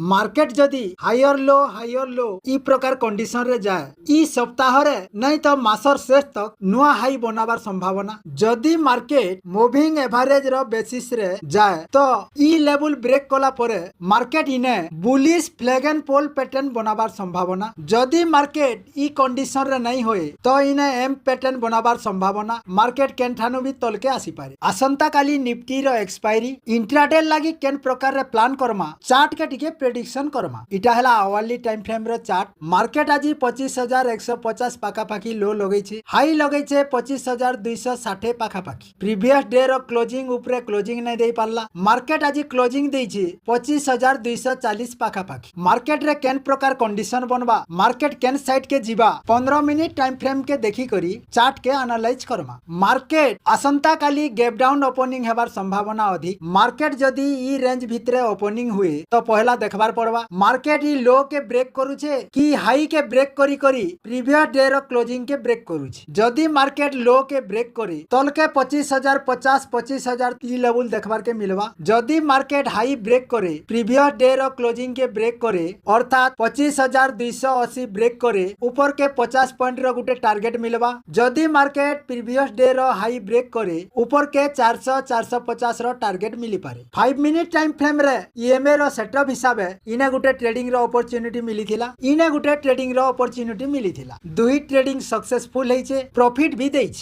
Market जदि higher low ई प्रकार condition रे जाए ई सप्ताह रे नहीं तो मासर शेष तक नुआ हाई बनाबार संभावना। जदि मार्केट मूविंग एवरेज रो बेसिस रे जाए तो ई लेवल ब्रेक कला परे मार्केट इने bullish flag and pole pattern बनाबार संभावना। जदि मार्केट ई कंडीशन रे नहीं होए तो इने एम पैटर्न बनाबार संभावना। मार्केट केनठानु भी तलके आसी पारे। आसंता काली निफ्टी रो एक्सपायरी इंट्राडे लागि केन प्रकार रे प्लान करमा चार्ट के टिके प्रेडिक्शन करमा। इटा हला आवर्ली टाइम फ्रेम रो चार्ट। मार्केट आज 25,150 पाखापाखी लो लगेछे, हाई लगेछे 25,260 पाखापाखी। प्रीवियस डे रो क्लोजिंग ऊपर क्लोजिंग नहीं दे पारला। मार्केट आज क्लोजिंग देइछे 25,240 पाखापाखी। मार्केट रे केन प्रकार कंडीशन बनबा, मार्केट केन साइड के जीवा 15 मिनिट टाइम फ्रेम के देखी करी चार्ट के एनालाइज करमा। मार्केट आसंता काली गैप डाउन ओपनिंग हेबार संभावना अधिक। मार्केट जदि ई रेंज भितरे ओपनिंग हुए तो पहला देखबार पड़वा मार्केट ई लो के ब्रेक करूछे कि हाई के ब्रेक करी करी प्रीवियस डे रो क्लोजिंग के ब्रेक करूछे। जदि मार्केट लो के ब्रेक करे तल के 25,050 25,000 ई लेवल देखबार के मिलवा। जदि मार्केट हाई ब्रेक करे प्रीवियस डे रो क्लोजिंग के ब्रेक करे अर्थात 25,280 ब्रेक करे ऊपर के 50 पॉइंट रो गुटे टारगेट मिलवा। जदि मार्केट प्रीवियस डे रो हाई ब्रेक करे ऊपर के 400 450 रो टारगेट मिली पारे। 5 मिनिट टाइम फ्रेम रे ईएमए रो सेटअप हिसाबे इने गुटे ट्रेडिंग रो अपॉर्चुनिटी मिली थिला। इने गुटे ट्रेडिंग रो अपॉर्चुनिटी मिली थिला। दुही ट्रेडिंग सक्सेसफुल हेइछे, प्रॉफिट भी देइछे।